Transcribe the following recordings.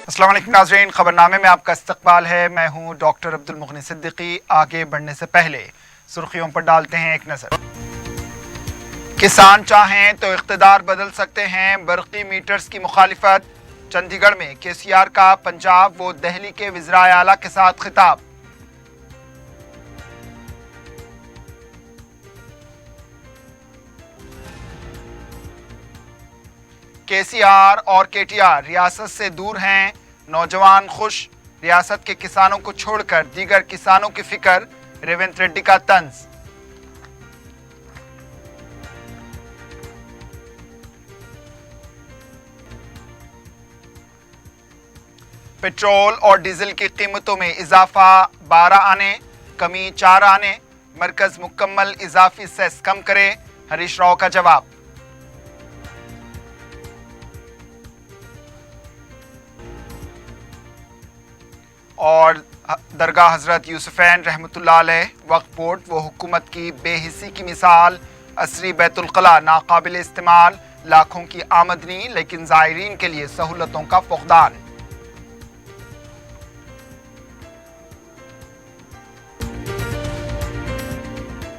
अस्सलाम वालेकुम नाज़रीन, खबरनामे में आपका इस्तकबाल है। मैं हूं डॉक्टर अब्दुल मुगनी सिद्दीकी। आगे बढ़ने से पहले सुर्खियों पर डालते हैं एक नज़र। किसान चाहें तो इख्तिदार बदल सकते हैं, बरकी मीटर्स की मुखालिफत। चंडीगढ़ में केसीआर का पंजाब व दिल्ली के वज़ीर आला के साथ खिताब। केसीआर और केटीआर रियासत से दूर हैं, नौजवान खुश। रियासत के किसानों को छोड़कर दीगर किसानों की फिक्र, रेवंत रेड्डी का तंज। पेट्रोल और डीजल की कीमतों में इजाफा 12 आने, कमी 4 आने। मरकज मुकम्मल इजाफी सेस कम करे, हरीश राव का जवाब। और दरगाह हजरत यूसुफैन रहमतुल्लाह अलैह वक्फ बोर्ड व हुकूमत की बेहिसी की मिसाल। असरी बैतुल कला नाकाबिल इस्तेमाल, लाखों की आमदनी लेकिन ज़ायरीन के लिए सहूलतों का फुकदान।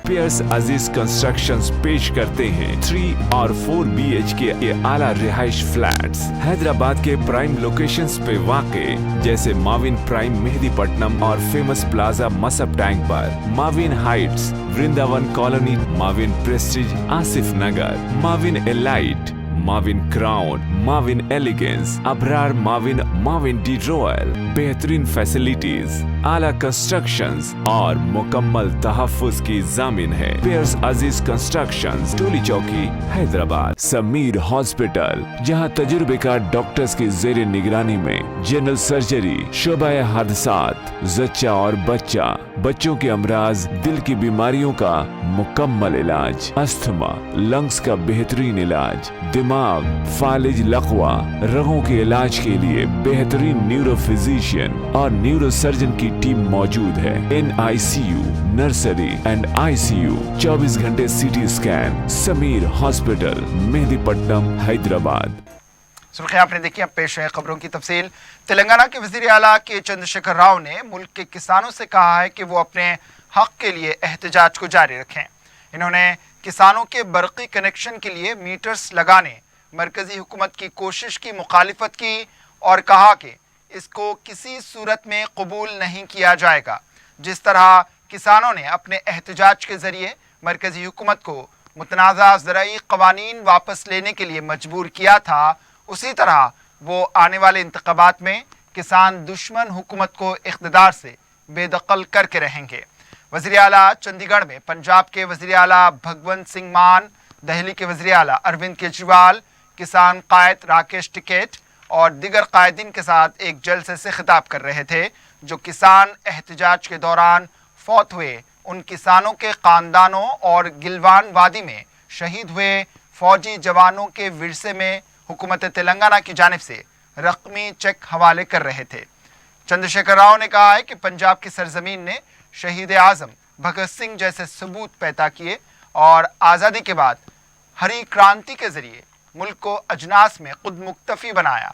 पियर्स अजीज कंस्ट्रक्शंस पेश करते हैं 3 और 4 BHK के आला रिहाइश फ्लैट्स हैदराबाद के प्राइम लोकेशंस पे वाक़े, जैसे माविन प्राइम मेहदीपट्टनम और फेमस प्लाजा मसब टैंक पर, Mavin heights Vrindavan colony, Mavin prestige Asif Nagar, Mavin elite, Mavin crown, Mavin elegance, Abrar Mavin, Mavin D royal. बेहतरीन फैसिलिटीज, आला कंस्ट्रक्शंस और मुकम्मल तहफ्फुज की जामिन है। पियर्स अजीज कंस्ट्रक्शंस, टोली चौकी, हैदराबाद। समीर हॉस्पिटल, जहां तजुर्बेकार डॉक्टर्स की जेर निगरानी में जनरल सर्जरी, शोबा हादसात, जच्चा और बच्चा, बच्चों के अमराज, दिल की बीमारियों का मुकम्मल इलाज, अस्थमा, लंग्स का बेहतरीन इलाज, दिमाग, फालिज, लकवा, रगों के इलाज के लिए बेहतरीन न्यूरो फिजिशियन और न्यूरो सर्जन की टीम मौजूद है। NICU, नर्सरी एंड ICU, 24 घंटे CT scan. Sameer hospital, Mehdipatnam, Hyderabad. सुर्खियां आपने देखी, अब पेश है खबरों की तफसील। तेलंगाना के वज़ीर आला के चंद्रशेखर राव ने मुल्क के किसानों से कहा है कि वो अपने हक के लिए एहतजाज को जारी रखें। इन्होंने किसानों के बरकी कनेक्शन के लिए मीटर्स लगाने मरकजी हुकूमत की कोशिश की मुखालिफत की और कहा कि इसको किसी सूरत में कबूल नहीं किया जाएगा। जिस तरह किसानों ने अपने एहतजाज के ज़रिए मरकजी हुकूमत को मुतनाज़ा ज़राई क़वानीन वापस लेने के लिए मजबूर किया था, उसी तरह वो आने वाले इंतख़ाबात में किसान दुश्मन हुकूमत को इक़्तिदार से बेदखल करके रहेंगे। वज़ीर आला चंडीगढ़ में पंजाब के वज़ीर आला भगवंत सिंह मान, दिल्ली के वज़ीर आला अरविंद केजरीवाल, किसान कायद राकेश टिकैत और दीगर कायदीन के साथ एक जलसे से खिताब कर रहे थे, जो किसान एहतजाज के दौरान फौत हुए उन किसानों के ख़ानदानों और गिलवान वादी में शहीद हुए फौजी जवानों के विरसे में हुकूमत तेलंगाना की जानिब से रकमी चेक हवाले कर रहे थे। चंद्रशेखर राव ने कहा है कि पंजाब की सरजमीन ने शहीद आज़म भगत सिंह जैसे सबूत पैदा किए और आज़ादी के बाद हरी क्रांति के ज़रिए मुल्क को अजनास में खुद मुक्तफी बनाया।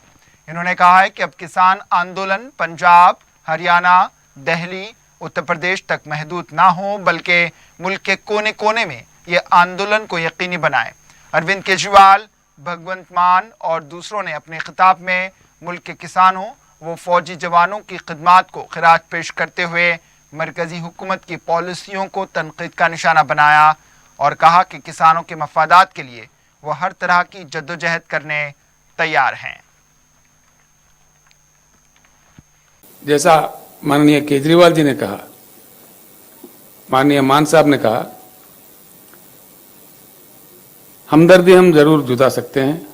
इन्होंने कहा है कि अब किसान आंदोलन पंजाब, हरियाणा, दिल्ली, उत्तर प्रदेश तक महदूद ना हो, बल्कि मुल्क के कोने कोने में ये आंदोलन को यकीनी बनाए। अरविंद केजरीवाल, भगवंत मान और दूसरों ने अपने खिताब में मुल्क के किसानों व फौजी जवानों की खिदमात को खिराज पेश करते हुए मरकजी हुकूमत की पॉलिसियों को तनकीद का निशाना बनाया और कहा कि किसानों के मफादात के लिए वो हर तरह की जद्दोजहद करने तैयार हैं। जैसा माननीय केजरीवाल जी ने कहा, माननीय मान साहब ने कहा, हमदर्दी हम जरूर जुटा सकते हैं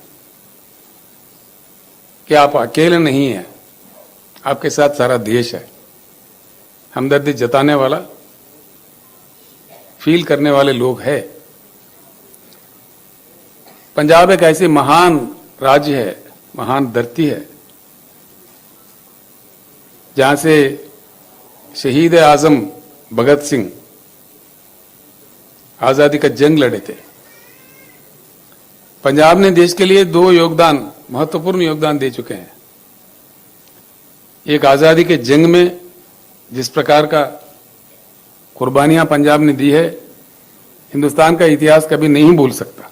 कि आप अकेले नहीं हैं, आपके साथ सारा देश है। हमदर्दी जताने वाला, फील करने वाले लोग हैं। पंजाब एक ऐसी महान राज्य है, महान धरती है, जहां से शहीद आजम भगत सिंह आजादी का जंग लड़े थे। पंजाब ने देश के लिए 2 योगदान, महत्वपूर्ण योगदान दे चुके हैं। एक आज़ादी के जंग में जिस प्रकार का कुर्बानियां पंजाब ने दी है, हिंदुस्तान का इतिहास कभी नहीं भूल सकता।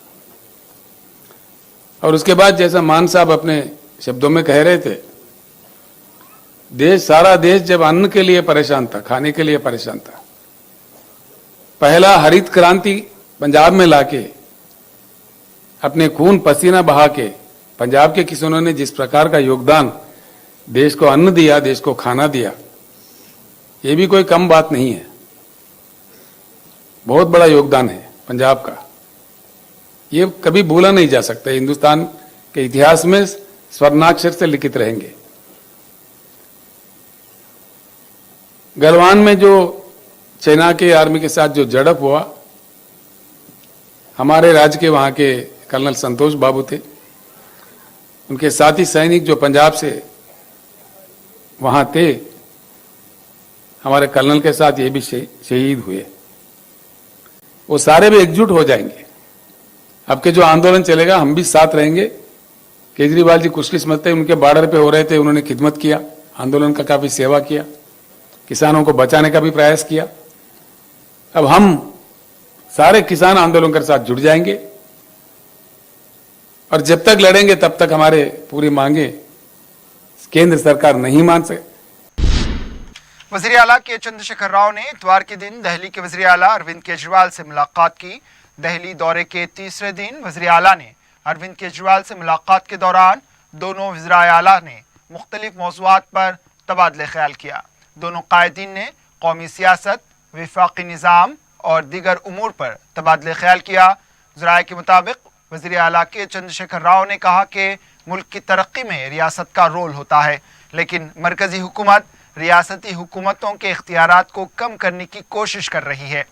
और उसके बाद जैसा मान साहब अपने शब्दों में कह रहे थे, सारा देश जब अन्न के लिए परेशान था, खाने के लिए परेशान था, पहला हरित क्रांति पंजाब में लाके अपने खून पसीना बहा के पंजाब के किसानों ने जिस प्रकार का योगदान देश को अन्न दिया, देश को खाना दिया, ये भी कोई कम बात नहीं है। बहुत बड़ा योगदान है पंजाब का, ये कभी भूला नहीं जा सकता। हिंदुस्तान के इतिहास में स्वर्णाक्षर से लिखित रहेंगे। गलवान में जो चाइना के आर्मी के साथ जो झड़प हुआ, हमारे राज्य के वहां के कर्नल संतोष बाबू थे, उनके साथी सैनिक जो पंजाब से वहां थे, हमारे कर्नल के साथ ये भी शहीद हुए। वो सारे भी एकजुट हो जाएंगे। अब के जो आंदोलन चलेगा, हम भी साथ रहेंगे। केजरीवाल जी खुशकिस्मत थे, उनके बॉर्डर पे हो रहे थे, उन्होंने खिदमत किया, आंदोलन का काफी सेवा किया, किसानों को बचाने का भी प्रयास किया। अब हम सारे किसान आंदोलन के साथ जुड़ जाएंगे और जब तक लड़ेंगे तब तक हमारे पूरी मांगे केंद्र सरकार नहीं मान सके। वज़ीर आला के चंद्रशेखर राव ने इतवार के दिन दिल्ली के वज़ीर आला अरविंद केजरीवाल से मुलाकात की। दिल्ली दौरे के तीसरे दिन वज़ीर आला ने अरविंद केजरीवाल से मुलाकात के दौरान दोनों वज़ीर आला ने मुख्तलिफ मौज़ूआत पर तबादले ख्याल किया। दोनों कायदीन ने कौमी सियासत, वफाकी निज़ाम और दीगर उमूर पर तबादले ख्याल किया। ज़राए के मुताबिक वज़ीर आला के चंद्रशेखर राव ने कहा कि मुल्क की तरक्की में रियासत का रोल होता है, लेकिन मरकजी हुकूमत रियासती हुकूमतों के इख्तियारात को कम करने की कोशिश कर रही है।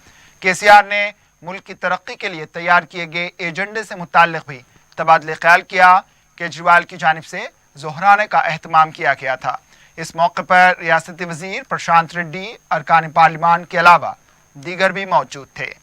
केसीआर ने मुल्क की तरक्की के लिए तैयार किए गए एजेंडे से मुताल्लिक भी तबादले ख्याल किया। केजरीवाल की जानिब से जोहराने का एहतमाम किया गया था। इस मौके पर रियासती वज़ीर प्रशांत रेड्डी, अरकान पार्लिमान के अलावा दीगर भी मौजूद थे।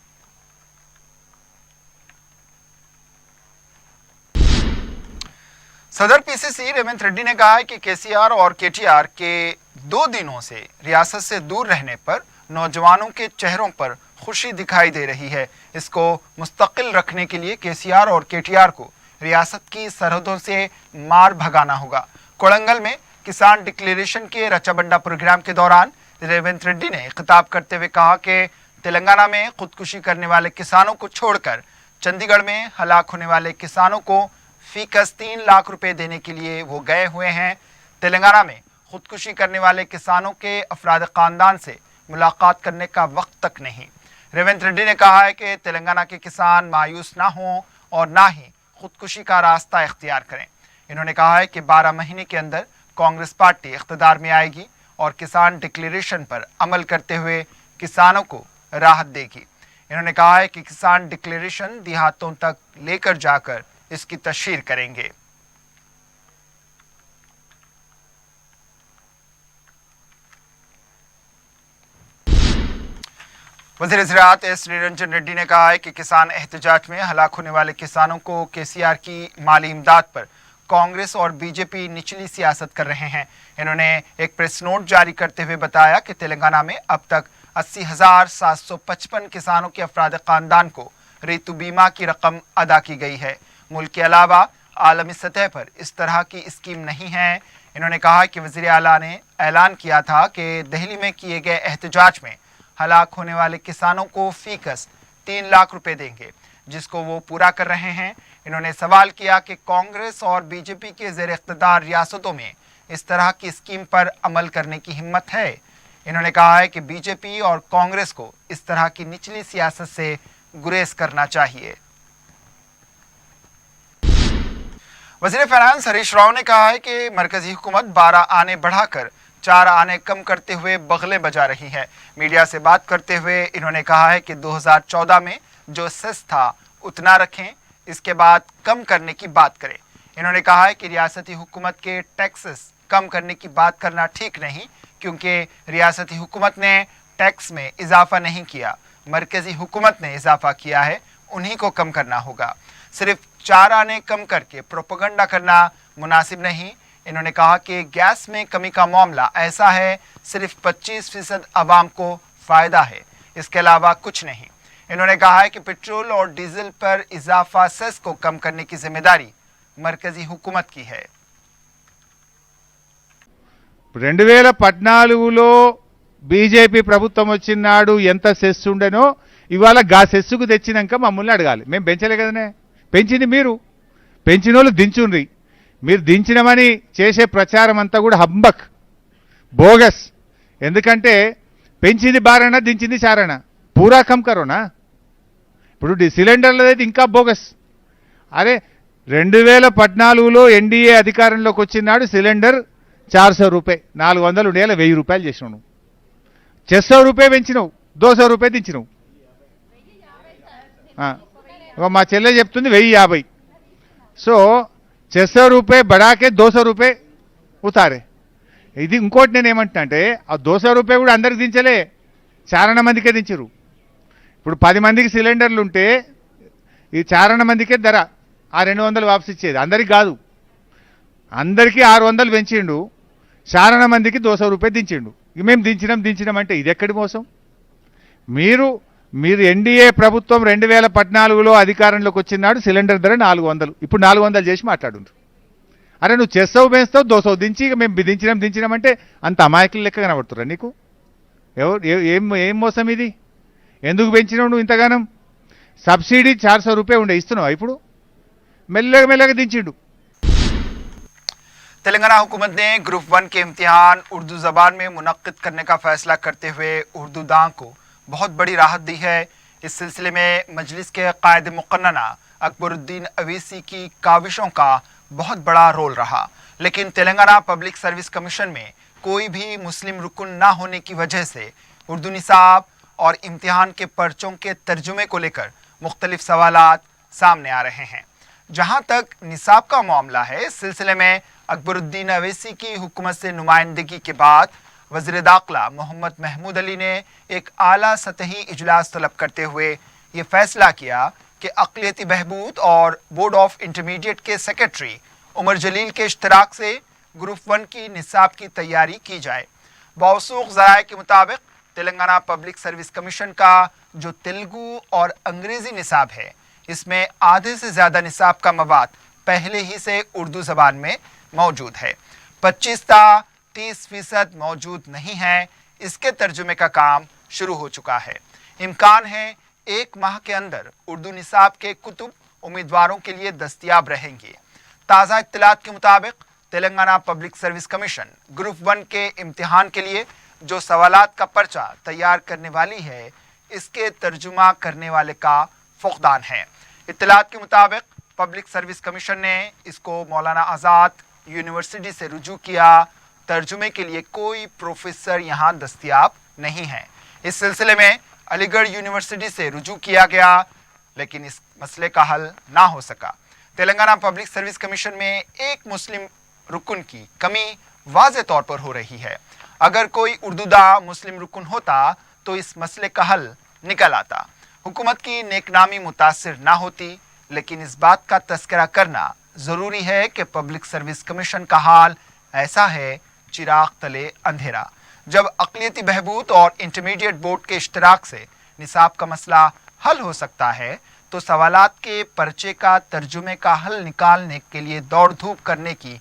सदर पीसीसी रेवंत रेड्डी ने कहा है कि केसीआर और केटीआर के 2 दिनों से रियासत से दूर रहने पर नौजवानों के चेहरों पर खुशी दिखाई दे रही है। इसको मुस्तकिल रखने के लिए केसीआर और केटीआर को रियासत की सरहदों से मार भगाना होगा। कोड़ंगल में किसान डिक्लेरेशन के रचाबंडा प्रोग्राम के दौरान रेवंत रेड्डी ने खिताब करते हुए कहा कि तेलंगाना में खुदकुशी करने वाले किसानों को छोड़कर चंडीगढ़ में हलाक होने वाले किसानों को फीकस 3 लाख रुपए देने के लिए वो गए हुए हैं। तेलंगाना में खुदकुशी करने वाले किसानों के अफराद खानदान से मुलाकात करने का वक्त तक नहीं। रेवंत रेड्डी ने कहा है कि तेलंगाना के किसान मायूस ना हों और ना ही खुदकुशी का रास्ता इख्तियार करें। इन्होंने कहा है कि 12 महीने के अंदर कांग्रेस पार्टी इख्तिदार में आएगी और किसान डिक्लेरेशन पर अमल करते हुए किसानों को राहत देगी। इन्होंने कहा है कि किसान डिक्लेरेशन देहातों तक लेकर जाकर इसकी तशहीर करेंगे। वज़ीर ज़राअत एस निरंजन रेड्डी ने कहा है कि किसान एहतजाज में हलाक होने वाले किसानों को केसीआर की माली इमदाद पर कांग्रेस और बीजेपी निचली सियासत कर रहे हैं। इन्होंने एक प्रेस नोट जारी करते हुए बताया कि तेलंगाना में अब तक 80,755 किसानों के अफराद खानदान को ऋतु बीमा की रकम अदा की गई है। मुल्क के अलावा आलमी सतह पर इस तरह की स्कीम नहीं है। इन्होंने कहा कि वज़ीर आला ने ऐलान किया था कि दिल्ली में किए गए एहतजाज में हलाक होने वाले किसानों को फीकस 3 लाख रुपए देंगे, जिसको वो पूरा कर रहे हैं। इन्होंने सवाल किया कि कांग्रेस और बीजेपी के ज़ेर इख्तिदार रियासतों में इस तरह की स्कीम पर अमल करने की हिम्मत है। इन्होंने कहा है कि बीजेपी और कांग्रेस को इस तरह की निचली सियासत से गुरेज करना चाहिए। वज़ीर फाइनेंस हरीश राव ने कहा है कि मरकजी हुकूमत 12 आने बढ़ाकर 4 आने कम करते हुए बगले बजा रही है। मीडिया से बात करते हुए इन्होंने कहा है कि 2014 में जो सेस था उतना रखें, इसके बाद कम करने की बात करें। इन्होंने कहा है कि रियासती हुकूमत के टैक्सेस कम करने की बात करना ठीक नहीं, क्योंकि रियासती हुकूमत ने टैक्स में इजाफा नहीं किया, मरकजी हुकूमत ने इजाफा किया है, उन्हीं को कम करना होगा। सिर्फ 4 आने कम करके प्रोपेगेंडा करना मुनासिब नहीं। इन्होंने कहा कि गैस में कमी का मामला ऐसा है, सिर्फ 25% आवाम को फायदा है, इसके अलावा कुछ नहीं। इन्होंने कहा है कि पेट्रोल और डीजल पर इजाफा सेस को कम करने की जिम्मेदारी मरकजी हुकूमत की है। 2014లో బీజేపీ ప్రభుత్వం వచ్చినాడు ఎంత సెస్ ఉండెనో ఇవాళ గా సెస్సుకు తెచ్చినాక మమ్మల్ని అడగాలి. మేము పెంచలే కదనే, పెంచింది మీరు, పెంచినోళ్ళు దించుండ్రి. మీరు దించినమని చేసే ప్రచారం అంతా కూడా హంబక్, బోగస్. ఎందుకంటే పెంచింది బారణ, దించింది చారణ, పూరా కమ్ కరోనా. ఇప్పుడు సిలిండర్లదైతే ఇంకా బోగస్. అరే 2014లో ఎన్డీఏ అధికారంలోకి వచ్చినాడు సిలిండర్ 400 రూపాయ, 400 ఉండేలా 1000 రూపాయలు చేసినావు. నువ్వు 600 రూపాయ పెంచినావు, 200 రూపాయ దించినావు. మా చెల్లె చెప్తుంది 1050. సో 600 రూపాయ బడాకే 200 రూపాయ ఉతారే. ఇది ఇంకోటి నేను ఏమంటున్నా అంటే ఆ 200 రూపాయ కూడా అందరికి దించలే, చారణ మందికే దించరు. ఇప్పుడు 10 మందికి సిలిండర్లు ఉంటే ఈ చారణ మందికే ధర ఆ 200 వాపసు ఇచ్చేది, అందరికి కాదు. అందరికీ 600 పెంచిండు, చారణ మందికి 200 రూపాయ దించిండు. మేము దించినాం అంటే ఇది ఎక్కడి మోసం? మీరు ఎన్డీఏ ప్రభుత్వం 2014లో అధికారంలోకి వచ్చినాడు సిలిండర్ ధర 400, ఇప్పుడు 400 చేసి మాట్లాడుండ్రు. అరే నువ్వు చేస్తావు, పెంచుతావు, 200 దించి ఇక మేము దించినామంటే అంత అమాయకులు లెక్క కనబడుతురా నీకు? ఏం మోసం ఇది? ఎందుకు పెంచినావు నువ్వు ఇంతగానం? సబ్సిడీ 400 రూపాయ ఉండే, ఇస్తున్నావు ఇప్పుడు మెల్లగా దించిండు. तेलंगाना हुकूमत ने ग्रुप 1 के इम्तिहान उर्दू ज़बान में मुनक्किद करने का फैसला करते हुए उर्दू दां को बहुत बड़ी राहत दी है। इस सिलसिले में मजलिस के कायद मुक़न्नना अकबरुद्दीन अवैसी की काविशों का बहुत बड़ा रोल रहा, लेकिन तेलंगाना पब्लिक सर्विस कमीशन में कोई भी मुस्लिम रुकन ना होने की वजह से उर्दू निसाब और इम्तिहान के पर्चों के तर्जुमे को लेकर मुख्तलिफ सवालात सामने आ रहे हैं। जहाँ तक निसाब का मामला है, इस सिलसिले में अकबरुद्दीन अवैसी की हुकूमत से नुमाइंदगी के बाद वज़ीर दाखिला मोहम्मद महमूद अली ने एक आला सतही इजलास तलब करते हुए ये फैसला किया कि अक़लियती बहबूद और बोर्ड ऑफ इंटरमीडिएट के सेक्रेटरी उमर जलील के इश्तराक से ग्रुप 1 की निसाब की तैयारी की जाए। मौसूख ज़राए के मुताबिक तेलंगाना पब्लिक सर्विस कमीशन का जो तेलुगु और अंग्रेज़ी निसाब है, इसमें आधे से ज़्यादा निसाब का मवाद पहले ही से उर्दू ज़बान में मौजूद है। 25-30% मौजूद नहीं है। इसके तर्जुमे का काम शुरू हो चुका है। इम्कान है 1 माह के अंदर उर्दू निसाब के कुतुब उम्मीदवारों के लिए दस्तयाब रहेंगे। ताज़ा इत्तलात के मुताबिक Telangana public service commission group 1 के इम्तिहान के लिए जो सवालात का पर्चा तैयार करने वाली है, इसके तर्जुमा करने वाले का फुक़दान है। इत्तलात के मुताबिक पब्लिक सर्विस कमीशन ने इसको मौलाना आज़ाद यूनिवर्सिटी से रुजू किया। तर्जुमे के लिए कोई प्रोफेसर यहाँ दस्तयाब नहीं है। इस सिलसिले में अलीगढ़ यूनिवर्सिटी से रुजू किया गया, लेकिन इस मसले का हल ना हो सका। तेलंगाना पब्लिक सर्विस कमीशन में एक मुस्लिम रुकन की कमी वाज़े तौर पर हो रही है। अगर कोई उर्दूदा मुस्लिम रुकन होता तो इस मसले का हल निकल आता, हुकूमत की नेकनामी मुतासिर ना होती। लेकिन इस बात का तस्करा करना ज़रूरी है कि पब्लिक सर्विस कमीशन का हाल ऐसा है, चिराग तले अंधेरा। जब अक़लियती बहबूद और इंटरमीडिएट बोर्ड के इश्तराक से निसाब का मसला हल हो सकता है, तो सवालात के पर्चे का तर्जुमे का हल निकालने के लिए दौड़ धूप करने की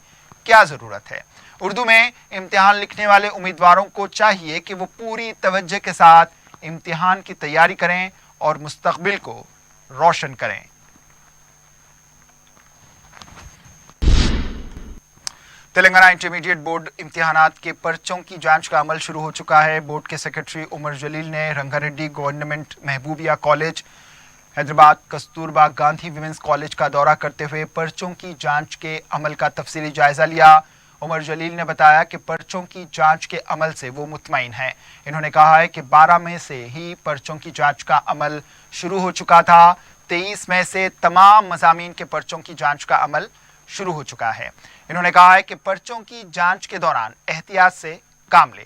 क्या ज़रूरत है? उर्दू में इम्तिहान लिखने वाले उम्मीदवारों को चाहिए कि वो पूरी तवज्जो के साथ इम्तिहान की तैयारी करें और मुस्तक़बिल को रोशन करें। तेलंगाना इंटरमीडिएट बोर्ड इम्तिहानात के पर्चों की जांच का अमल शुरू हो चुका है। बोर्ड के सेक्रेटरी उमर जलील ने Rangareddy government Mahbubia college, Hyderabad Kasturba Gandhi women's college का दौरा करते हुए पर्चों की जांच के अमल का तफसीली जायजा लिया। उमर जलील ने बताया कि पर्चों की जांच के अमल से वो मुतमईन हैं। इन्होंने कहा है कि 12 मई से ही पर्चों की जांच का अमल शुरू हो चुका था। 23 मई से तमाम मज़ामीन के पर्चों की जांच का अमल शुरू हो चुका है। इन्होंने कहा है कि पर्चों की जांच के दौरान एहतियात से काम लें।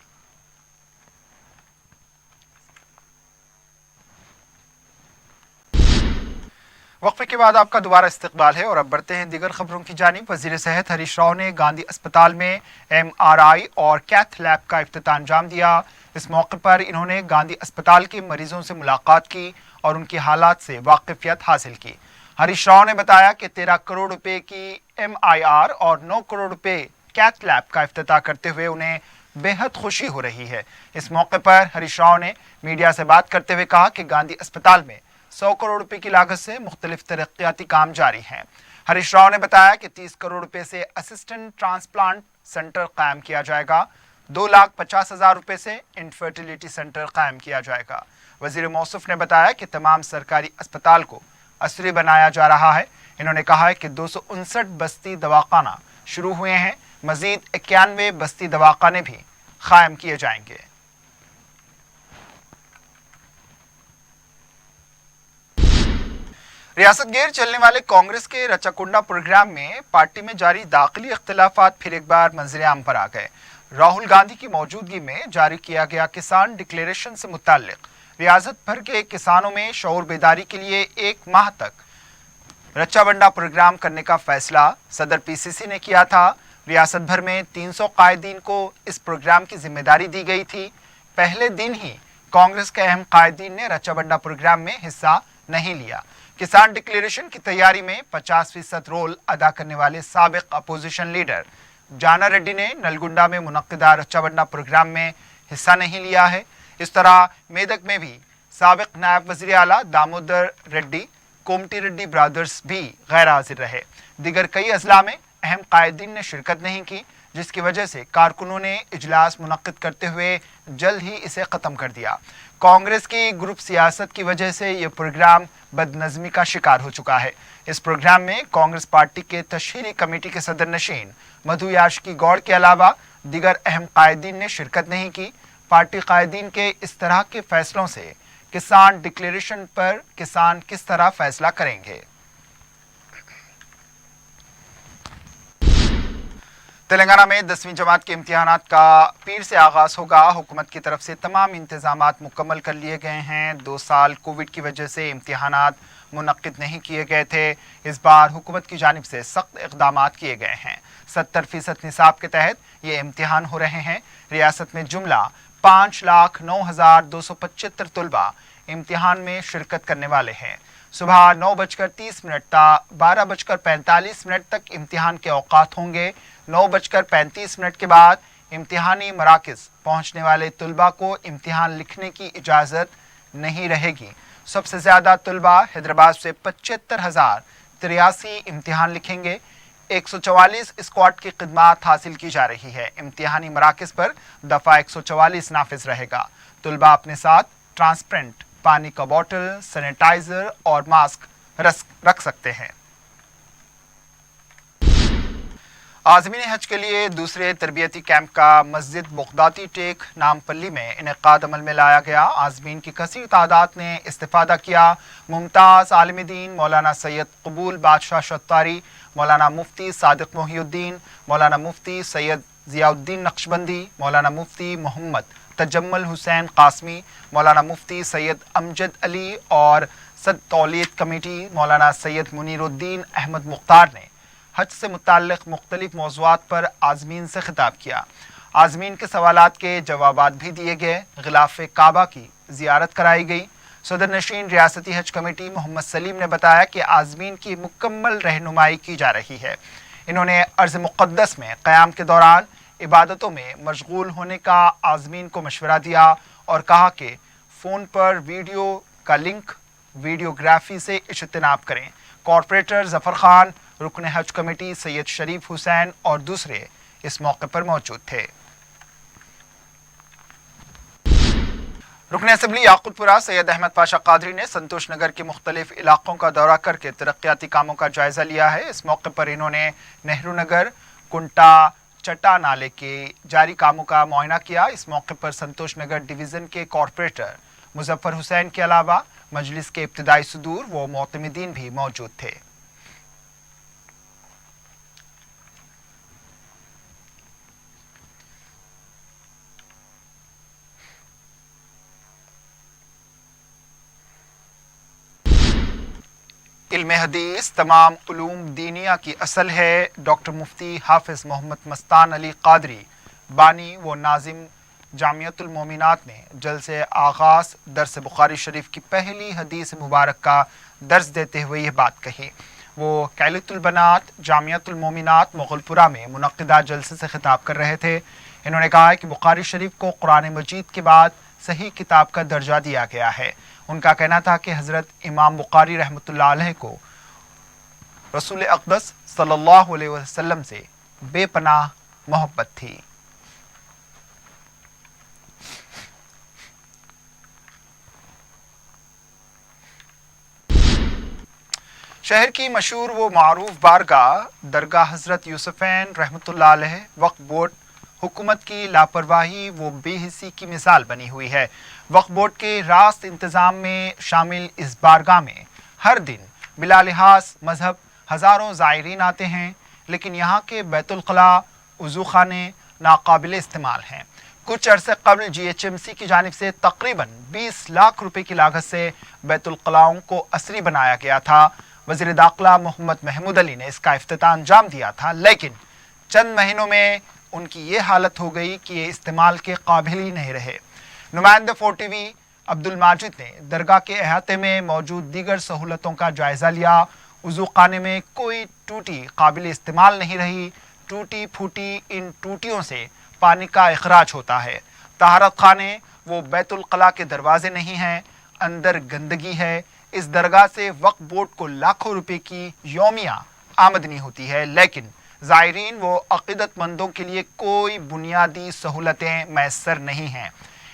वक्फे के बाद आपका दोबारा इस्तकबाल है और अब बढ़ते हैं दीगर खबरों की जानिब। वजीर सेहत हरीश राव ने गांधी अस्पताल में MRI और कैथ लैब का इफ्तिताह अंजाम दिया। इस मौके पर इन्होंने गांधी अस्पताल के मरीजों से मुलाकात की और उनकी हालात से वाकिफियत हासिल की। हरीश राव ने बताया कि 13 करोड़ रुपए की MIR और 9 करोड़ रुपए कैथ लैब का इफ्तिताह करते हुए उन्हें बेहद खुशी हो रही है। इस मौके पर हरीश राव ने मीडिया से बात करते हुए कहा कि गांधी अस्पताल में 100 करोड़ रुपए की लागत से मुख्तलिफ तरक्याती काम जारी हैं। हरीश राव ने बताया कि 30 करोड़ रुपए से असिस्टेंट ट्रांसप्लांट सेंटर कायम किया जाएगा, 2,50,000 रुपए से इनफर्टिलिटी सेंटर कायम किया जाएगा। वजीर मौसूफ ने बताया कि तमाम सरकारी अस्पताल को असरी बनाया जा रहा है। इन्होंने कहा है कि 259 बस्ती दवाखाना शुरू हुए हैं, मजीद 91 बस्ती दवाखाने भी कायम किए जाएंगे। रियासत गेर चलने वाले कांग्रेस के रचाकुंडा प्रोग्राम में पार्टी में जारी दाखिली इख्तिलाफात फिर एक बार मंजर आम पर आ गए। राहुल गांधी की मौजूदगी में जारी किया गया किसान डिक्लेरेशन से मुताल्लिक रियासत भर के किसानों में शऊर बेदारी के लिए 1 माह तक रच्चा-बंडा प्रोग्राम करने का फैसला सदर PCC ने किया था। रियासत भर में 300 कायदीन को इस प्रोग्राम की जिम्मेदारी दी गई थी। पहले दिन ही कांग्रेस के अहम कायदीन ने रच्चा-बंडा प्रोग्राम में हिस्सा नहीं लिया। किसान डिक्लेरेशन की तैयारी में 50% रोल अदा करने वाले साबिक अपोजिशन लीडर जाना रेड्डी ने नलगुंडा में मुनक्किदा रच्चा-बंडा प्रोग्राम में हिस्सा नहीं लिया है। इस तरह मेदक में भी साबिक नायब वजीर आला दामोदर रेड्डी, कोमटी रेड्डी ब्रदर्स भी गैर हाजिर रहे। दीगर कई अजला में अहम कायदीन ने शिरकत नहीं की, जिसकी वजह से कारकुनों ने इजलास मुनक्किद करते हुए जल्द ही इसे ख़त्म कर दिया। कांग्रेस की ग्रुप सियासत की वजह से ये प्रोग्राम बदनज़मी का शिकार हो चुका है। इस प्रोग्राम में कांग्रेस पार्टी के तशहीरी कमेटी के सदर नशीन मधु याशिकी गौड़ के अलावा दीगर अहम कायदीन ने शिरकत नहीं की। पार्टी कायदीन के इस तरह के फैसलों से किसान डिक्लेरेशन पर किसान किस तरह फैसला करेंगे। तेलंगाना में 10वीं जमात के इम्तिहानात का पीर से आगाज होगा। हुकूमत की तरफ से तमाम इंतजामात मुकम्मल कर लिए गए हैं। 2 साल कोविड की वजह से इम्तिहानात मुनक्किद नहीं किए गए थे। इस बार हुकूमत की जानिब से सख्त इक़दामात किए गए हैं। 70% निसाब के तहत ये इम्तिहान हो रहे हैं। रियासत में जुमला 5,09,275 तलबा इम्तिहान में शिरकत करने वाले हैं। सुबह 9:30 ता 12:45 तक इम्तिहान के औकात होंगे। 9:35 के बाद इम्तिहानी मराकज़ पहुँचने वाले तलबा को इम्तिहान लिखने की इजाज़त नहीं रहेगी। सबसे ज़्यादा तलबा हैदराबाद से 75,083 इम्तिहान लिखेंगे। 144 स्क्वाड की खिदमात हासिल की जा रही है। इम्तिहानी मराकज़ पर दफ़ा 144 नाफिज रहेगा। तलबा अपने साथ ट्रांसपेरेंट पानी का बोतल, सैनिटाइजर और मास्क रख सकते हैं। आज़मीन हज के लिए दूसरे तरबियती कैंप का मस्जिद बगदादी टेक नामपल्ली में इनेकाद अमल में लाया गया। आज़मीन की कसीर तादाद ने इस्तिफादा किया। मुमताज़ आलिम दीन मौलाना सैयद कबूल बादशाह शत्तारी, मौलाना मुफ्ती सादिक मोहिउद्दीन, मौलाना मुफ्ती सैयद ज़ियाउद्दीन नक्शबंदी, मौलाना मुफ्ती मोहम्मद तजम्मल हुसैन कासमी, मौलाना मुफ्ती सैयद अमजद अली और सद तौलियत कमेटी मौलाना सैयद मुनीरुद्दीन अहमद मुख्तार ने हज से मुताल्लिक़ मुख्तलिफ मौज़ूआत पर आज़मीन से खिताब किया। आज़मीन के सवालात के जवाबात भी दिए गए। ग़िलाफ़े काबा की ज़ियारत कराई गई। सदर नशीन रियासती हज कमेटी मोहम्मद सलीम ने बताया कि आज़मीन की मुकम्मल रहनुमाई की जा रही है। इन्होंने अर्ज़ मुक़द्दस में क़याम के दौरान इबादतों में मशगूल होने का आज़मीन को मशवरा दिया और कहा कि फ़ोन पर वीडियो का लिंक वीडियोग्राफी से इज्तनाब करें। कॉरपोरेटर ज़फ़र खान, रुकन हज कमेटी सैयद शरीफ हुसैन और दूसरे इस मौके पर मौजूद थे। रुकन असम्बली याकूतपुरा सैयद अहमद पाशा कादरी ने संतोष नगर के मुख्तलिफ इलाकों का दौरा करके तरक्याती कामों का जायजा लिया है। इस मौके पर इन्होंने नेहरू नगर कुंटा चट्टा नाले के जारी कामों का मुआयना किया। इस मौके पर संतोष नगर डिवीज़न के कॉरपोरेटर मुजफ्फर हुसैन के अलावा मजलिस के इब्तिदाई सदूर व मोतमिदीन भी मौजूद थे। علم حدیث تمام علوم دینیہ کی اصل ہے. ڈاکٹر مفتی حافظ محمد مستان علی قادری بانی و ناظم جامعۃ المومنات نے جلسے آغاز درس بخاری شریف کی پہلی حدیث مبارک کا درس دیتے ہوئے یہ بات کہی. وہ کیلۃ البنات جامعۃ المومنات مغل پورہ میں منعقدہ جلسے سے خطاب کر رہے تھے. انہوں نے کہا کہ بخاری شریف کو قرآن مجید کے بعد صحیح کتاب کا درجہ دیا گیا ہے. ان کا کہنا تھا کہ حضرت امام بخاری رحمۃ اللہ علیہ کو رسول اقدس صلی اللہ علیہ وسلم سے بے پناہ محبت تھی. شہر کی مشہور و معروف بارگاہ درگاہ حضرت یوسفین رحمۃ اللہ علیہ وقف بورڈ حکومت کی لاپرواہی و بے حسی کی مثال بنی ہوئی ہے. وقف بورڈ کے راست انتظام میں شامل اس بارگاہ میں ہر دن بلا لحاظ مذہب ہزاروں زائرین آتے ہیں، لیکن یہاں کے بیت الخلاء وضو خانے ناقابل استعمال ہیں. کچھ عرصے قبل GHMC کی جانب سے تقریباً 20 لاکھ روپے کی لاگت سے بیت الخلاؤں کو عصری بنایا گیا تھا. وزیر داخلہ محمد محمود علی نے اس کا افتتاح انجام دیا تھا، لیکن چند مہینوں میں ان کی یہ حالت ہو گئی کہ یہ استعمال کے قابل ہی نہیں رہے. نمائندہ 4TV عبد الماجد نے درگاہ کے احاطے میں موجود دیگر سہولتوں کا جائزہ لیا. وضو خانے میں کوئی ٹوٹی قابل استعمال نہیں رہی. ٹوٹی پھوٹی ان ٹوٹیوں سے پانی کا اخراج ہوتا ہے. طہارت خانے وہ بیت الخلاء کے دروازے نہیں ہیں، اندر گندگی ہے. اس درگاہ سے وقف بورڈ کو لاکھوں روپے کی یومیہ آمدنی ہوتی ہے، لیکن زائرین و عقیدت مندوں کے لیے کوئی بنیادی سہولتیں میسر نہیں ہیں.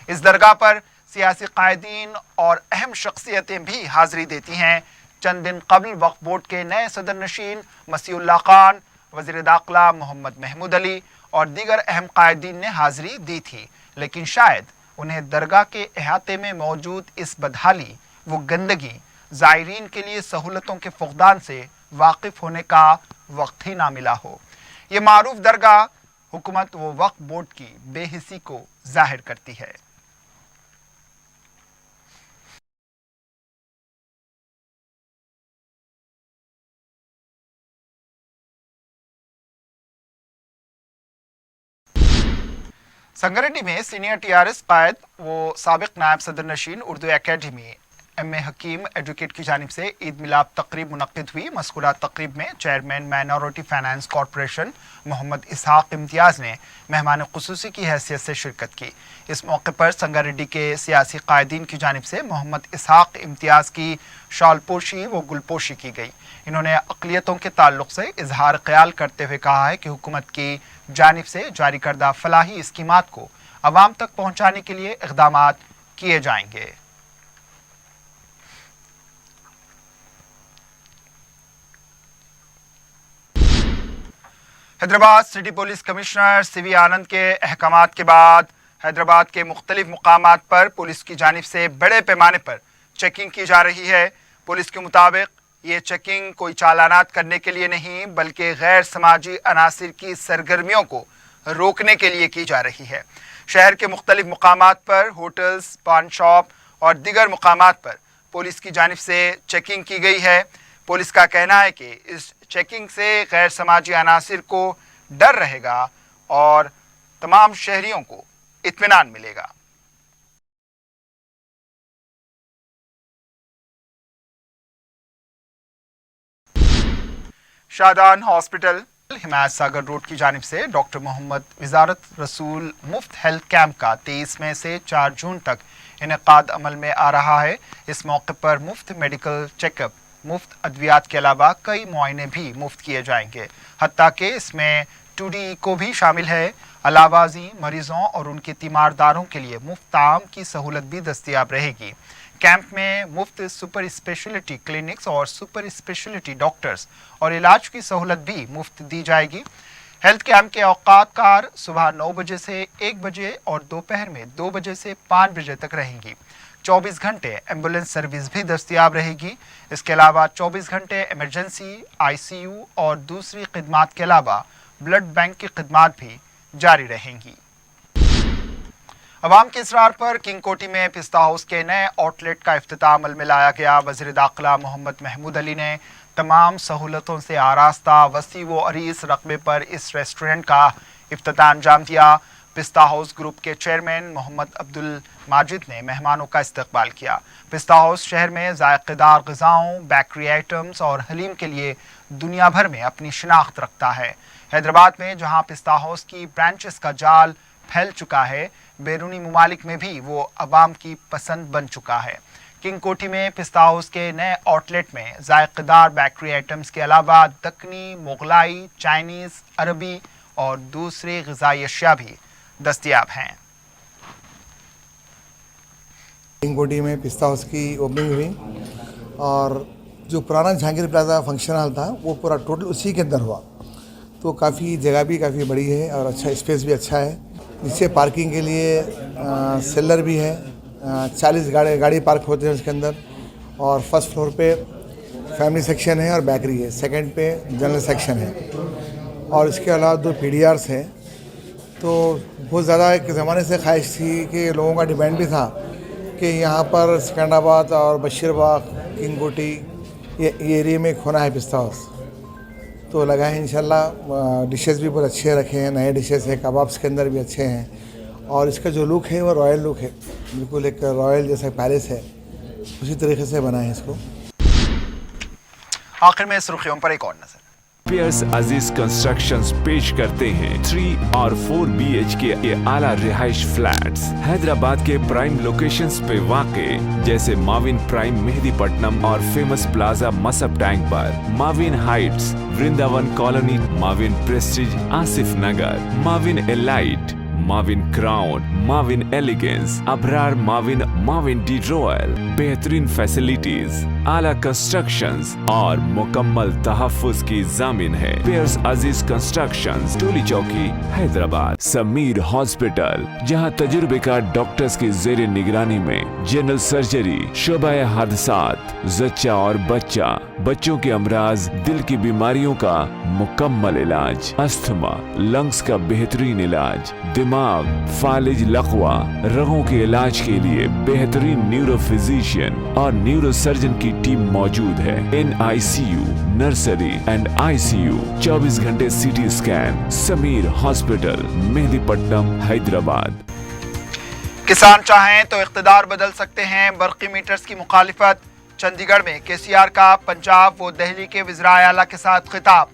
اس درگاہ پر سیاسی قائدین اور اہم شخصیتیں بھی حاضری دیتی ہیں. چند دن قبل وقف بورڈ کے نئے صدر نشین مسیح اللہ خان، وزیر داخلہ محمد محمود علی اور دیگر اہم قائدین نے حاضری دی تھی، لیکن شاید انہیں درگاہ کے احاطے میں موجود اس بدحالی وہ گندگی زائرین کے لیے سہولتوں کے فقدان سے واقف ہونے کا وقت ہی نہ ملا ہو. یہ معروف درگاہ حکومت و وقف بورڈ کی بے حسی کو ظاہر کرتی ہے. سنگریڈی میں سینئر TRS قائد و سابق نائب صدر نشین اردو اکیڈمی M.A. حکیم ایڈوکیٹ کی جانب سے عید میلاد تقریب منعقد ہوئی. مذکورہ تقریب میں chairman minority finance corporation Muhammad Ishaq امتیاز نے مہمان خصوصی کی حیثیت سے شرکت کی. اس موقع پر سنگریڈی کے سیاسی قائدین کی جانب سے محمد اسحاق امتیاز کی شال پوشی و گل پوشی کی گئی. انہوں نے اقلیتوں کے تعلق سے اظہار خیال کرتے ہوئے کہا ہے کہ حکومت کی جانب سے جاری کردہ فلاحی اسکیمات کو عوام تک پہنچانے کے لیے اقدامات کیے جائیں گے. Hyderabad city police commissioner CV آنند کے احکامات کے بعد حیدرآباد کے مختلف مقامات پر پولیس کی جانب سے بڑے پیمانے پر چیکنگ کی جا رہی ہے. پولیس کے مطابق یہ چیکنگ کوئی چالانات کرنے کے لیے نہیں بلکہ غیر سماجی عناصر کی سرگرمیوں کو روکنے کے لیے کی جا رہی ہے. شہر کے مختلف مقامات پر ہوٹلز، پان شاپ اور دیگر مقامات پر پولیس کی جانب سے چیکنگ کی گئی ہے. پولیس کا کہنا ہے کہ اس چیکنگ سے غیر سماجی عناصر کو ڈر رہے گا اور تمام شہریوں کو اطمینان ملے گا. شادان ہاسپٹل حمایت ساگر روڈ کی جانب سے ڈاکٹر محمد وزارت رسول مفت ہیلتھ کیمپ کا 23 مئی سے 4 جون تک انعقاد عمل میں آ رہا ہے. اس موقع پر مفت میڈیکل چیک اپ، مفت ادویات کے علاوہ کئی معائنے بھی مفت کیے جائیں گے، حتیٰ کہ اس میں 2D کو بھی شامل ہے. علاوہ ازیں مریضوں اور ان کے تیمارداروں کے لیے مفت طعام کی سہولت بھی دستیاب رہے گی. کیمپ میں مفت سپر اسپیشلٹی کلینکس اور سپر اسپیشلٹی ڈاکٹرز اور علاج کی سہولت بھی مفت دی جائے گی. ہیلتھ کیمپ کے اوقات کار صبح 9 بجے سے 1 بجے اور دوپہر میں 2 بجے سے 5 بجے تک رہیں گی. 24 گھنٹے ایمبولینس سروس بھی دستیاب رہے گی. اس کے علاوہ 24 گھنٹے ایمرجنسی، ICU اور دوسری خدمات کے علاوہ بلڈ بینک کی خدمات بھی جاری رہیں گی. عوام کے اصرار پر کنگ کوٹی میں پستہ ہاؤس کے نئے آؤٹ لیٹ کا افتتاح عمل میں لایا گیا۔ وزیر داخلہ محمد محمود علی نے تمام سہولتوں سے آراستہ وسیع و عریض رقبے پر اس ریسٹورنٹ کا افتتاح انجام دیا۔ پستہ ہاؤس گروپ کے چیئرمین محمد عبدالماجد نے مہمانوں کا استقبال کیا۔ پستہ ہاؤس شہر میں ذائقہ دار غذاؤں، بیکری آئٹمز اور حلیم کے لیے دنیا بھر میں اپنی شناخت رکھتا ہے۔ حیدرآباد میں جہاں پستہ ہاؤس کی برانچز کا جال پھیل چکا ہے، بیرونی ممالک میں بھی وہ عوام کی پسند بن چکا ہے۔ کنگ کوٹی میں پستہ ہاؤس کے نئے آؤٹ لیٹ میں ذائقہ دار بیکری آئٹمز کے علاوہ دکنی، مغلائی، چائنیز، عربی اور دوسری غذائی اشیاء بھی دستیاب ہیں۔ کنگ کوٹی میں پستہ ہاؤس کی اوپننگ ہوئی اور جو پرانا جہانگیر پلازا فنکشن ہال تھا وہ پورا ٹوٹل اسی کے اندر ہوا، تو کافی جگہ بھی کافی بڑی ہے اور اچھا اسپیس بھی اچھا ہے۔ نیچے پارکنگ کے لیے سیلر بھی ہے، 40 گاڑی پارک ہوتے ہیں اس کے اندر، اور فرسٹ فلور پہ فیملی سیکشن ہے اور بیکری ہے، سیکنڈ پہ جنرل سیکشن ہے، اور اس کے علاوہ 2 PDRs ہیں۔ تو بہت زیادہ ایک زمانے سے خواہش تھی کہ لوگوں کا ڈیمانڈ بھی تھا کہ یہاں پر سکندرآباد اور بشیر باغ، کنگ کوٹی یہ ایریے میں کھونا ہے پستہ ہاؤس، تو لگا ہے انشاءاللہ۔ ڈشز بھی بہت اچھے رکھے ہیں، نئے ڈشز ہیں، کبابس کے اندر بھی اچھے ہیں، اور اس کا جو لک ہے وہ رائل لک ہے، بالکل ایک رائل جیسا پیلس ہے، اسی طریقے سے بنا ہے اس کو۔ آخر میں سرخیوں پر ایک اور نظر۔ پیئرس عزیز کنسٹرکشنز پیش کرتے ہیں 3 اور 4 BHK کے اعلیٰ رہائش فلیٹس حیدرآباد کے پرائم لوکیشنز پہ واقع، جیسے ماوین پرائم مہدی پٹنم اور فیمس پلازا مصب ٹینک پر، Mavin heights Vrindavan colony, Mavin prestige Asif Nagar, Mavin elite, Mavin crown, Mavin elegance, Abrar Mavin D royal, بہترین فیسلٹیز، اعلیٰ کنسٹرکشنز اور مکمل تحفظ کی ضامن ہے۔ پیئرس عزیز کنسٹرکشنز، ٹولی چوکی، حیدرآباد۔ سمیر ہاسپٹل، جہاں تجربے کار ڈاکٹرز کی زیر نگرانی میں جنرل سرجری، شعبہ حادثات، زچہ اور بچوں کے امراض، دل کی بیماریوں کا مکمل علاج، استھما، لنگز کا بہترین علاج، دماغ، فالج لقوہ، رگوں کے علاج کے لیے بہترین نیورو فزیشین اور نیورو سرجن کی ٹیم موجود ہے۔ NICU، نرسری اینڈ ICU، 24 گھنٹے CT اسکین۔ سمیر ہاسپٹل، مہدی پٹنم، حیدرآباد۔ کسان چاہیں تو اقتدار بدل سکتے ہیں، برقی میٹرز کی مخالفت۔ چندی گڑھ میں KCR کا پنجاب و دہلی کے وزرائے اعلیٰ کے ساتھ خطاب۔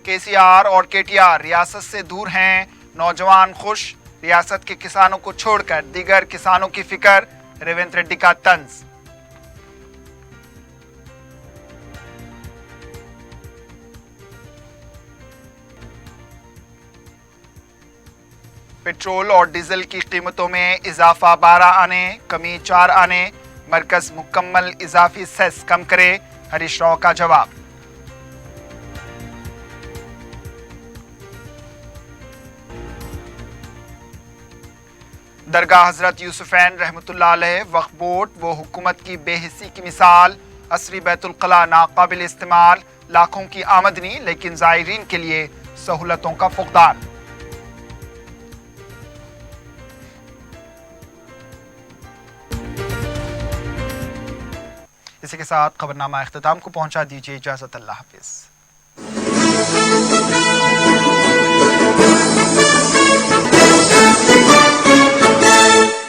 KCR اور KTR ریاست سے دور ہیں، نوجوان خوش، ریاست کے کسانوں کو چھوڑ کر دیگر کسانوں کی فکر، ریونت ریڈی کا طنز۔ پیٹرول اور ڈیزل کی قیمتوں میں اضافہ 12 آنے، کمی 4 آنے، مرکز مکمل اضافی سیس کم کرے، ہریش راؤ کا جواب۔ درگاہ حضرت یوسفین رحمۃ اللہ علیہ وقف بورڈ وہ حکومت کی بے حسی کی مثال، عصری بیت الخلاء ناقابل استعمال، لاکھوں کی آمدنی لیکن زائرین کے لیے سہولتوں کا فقدان۔ اسی کے ساتھ خبرنامہ اختتام کو پہنچا، دیجیے اجازت، اللہ حافظ۔